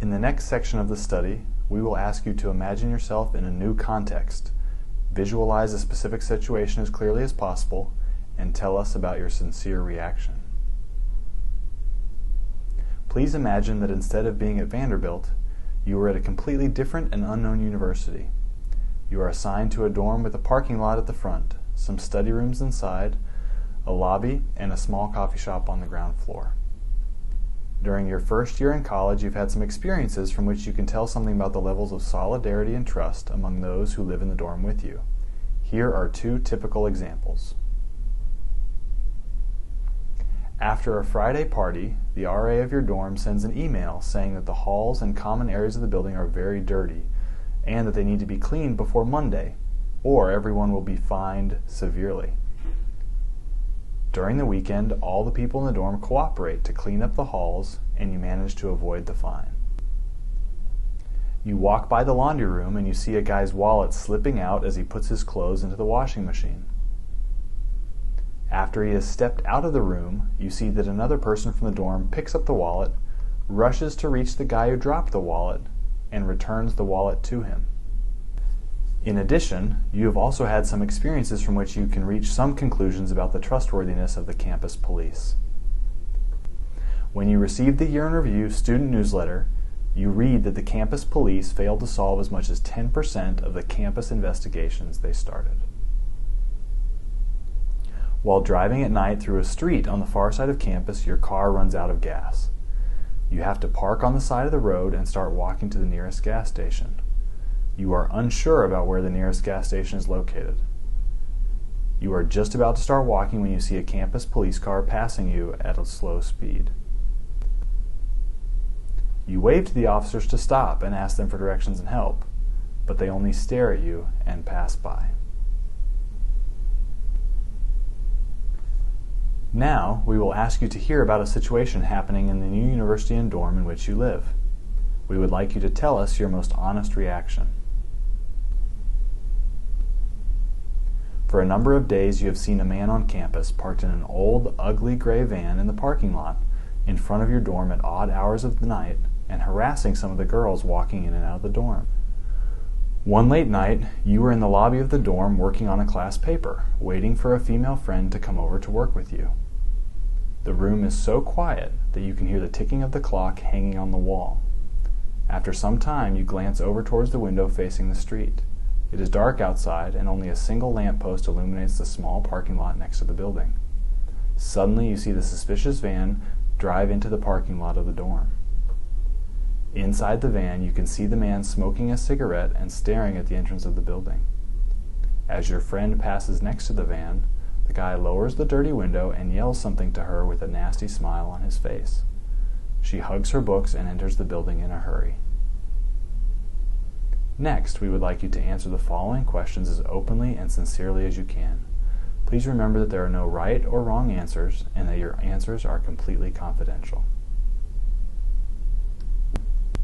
In the next section of the study, we will ask you to imagine yourself in a new context, visualize a specific situation as clearly as possible, and tell us about your sincere reaction. Please imagine that instead of being at Vanderbilt, you are at a completely different and unknown university. You are assigned to a dorm with a parking lot at the front, some study rooms inside, a lobby, and a small coffee shop on the ground floor. During your first year in college, you've had some experiences from which you can tell something about the levels of solidarity and trust among those who live in the dorm with you. Here are two typical examples. After a Friday party, the RA of your dorm sends an email saying that the halls and common areas of the building are very dirty and that they need to be cleaned before Monday, or everyone will be fined severely. During the weekend, all the people in the dorm cooperate to clean up the halls, and you manage to avoid the fine. You walk by the laundry room and you see a guy's wallet slipping out as he puts his clothes into the washing machine. After he has stepped out of the room, you see that another person from the dorm picks up the wallet, rushes to reach the guy who dropped the wallet, and returns the wallet to him. In addition, you have also had some experiences from which you can reach some conclusions about the trustworthiness of the campus police. When you receive the Year in Review student newsletter, you read that the campus police failed to solve as much as 10% of the campus investigations they started. While driving at night through a street on the far side of campus, your car runs out of gas. You have to park on the side of the road and start walking to the nearest gas station. You are unsure about where the nearest gas station is located. You are just about to start walking when you see a campus police car passing you at a slow speed. You wave to the officers to stop and ask them for directions and help, but they only stare at you and pass by. Now, we will ask you to hear about a situation happening in the new university and dorm in which you live. We would like you to tell us your most honest reaction. For a number of days, you have seen a man on campus parked in an old, ugly gray van in the parking lot in front of your dorm at odd hours of the night and harassing some of the girls walking in and out of the dorm. One late night, you were in the lobby of the dorm working on a class paper, waiting for a female friend to come over to work with you. The room is so quiet that you can hear the ticking of the clock hanging on the wall. After some time, you glance over towards the window facing the street. It is dark outside, and only a single lamppost illuminates the small parking lot next to the building. Suddenly, you see the suspicious van drive into the parking lot of the dorm. Inside the van, you can see the man smoking a cigarette and staring at the entrance of the building. As your friend passes next to the van, the guy lowers the dirty window and yells something to her with a nasty smile on his face. She hugs her books and enters the building in a hurry. Next, we would like you to answer the following questions as openly and sincerely as you can. Please remember that there are no right or wrong answers and that your answers are completely confidential.